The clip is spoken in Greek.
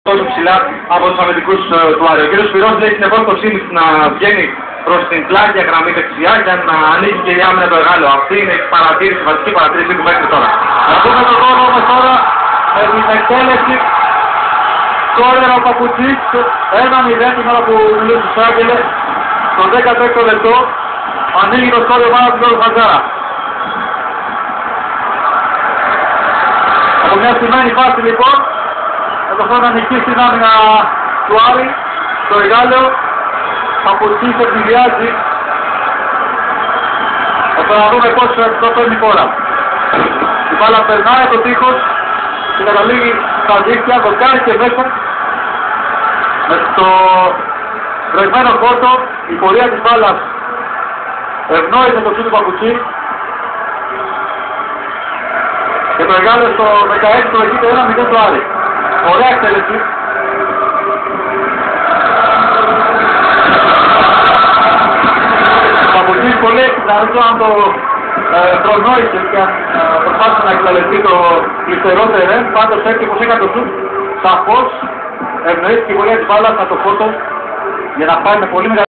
τόσο ψηλά από τους αμυντικούς του Άρη. Ο κ. Σπυρός λέει συνεχώς το Σίμις να βγαίνει προς την πλάγια γραμμή δεξιά για να ανοίγει και η άμυνα το Εγάλεο. Αυτή είναι η παρατήρηση, η βασική παρατήρηση του μέχρι τώρα. Να δούμε τον γόλο όμως τώρα με την εκτέλεση. Σκόρερ ο Παπουτσής, 1-0 την ώρα που μιλούσε στους Άγγελες. Στο 16ο λεπτό ανοίγει το σκόρερ ομάδα του Γιώργου Χατζάρα. Από μια σημαίνει φάση λοιπόν, εδώ θα νικήσει την άμυνα του Άρη, το Εγάλεο, Παπουτσής εκδιδιάζει. Θα να δούμε πώς το παίρνει η χώρα. Η μπάλα περνάει από το τείχος και καταλήγει στα δίκτυα, δοκάρει και μέσα. Με το βρεγμένο κόρτο, η πορεία της μπάλας ευνόησε το σούτ του Παπουτσή. Και το Εγάλεο στο 16 το εκεί 1-0 το Άρη. Ωραία εκτέλεση. Ο Παπουτσής πολύ έξυπνα, δεν ξέρω αν το προγνώρισε και αν προσπάθησε να εκμεταλλευτεί το πληστερό τερέν. Πάντως έτσι πως έκανε το σουτ, σαφώς ευνοήθηκε η πορεία της μπάλας από το φώτο για να πάει με πολύ μεγάλη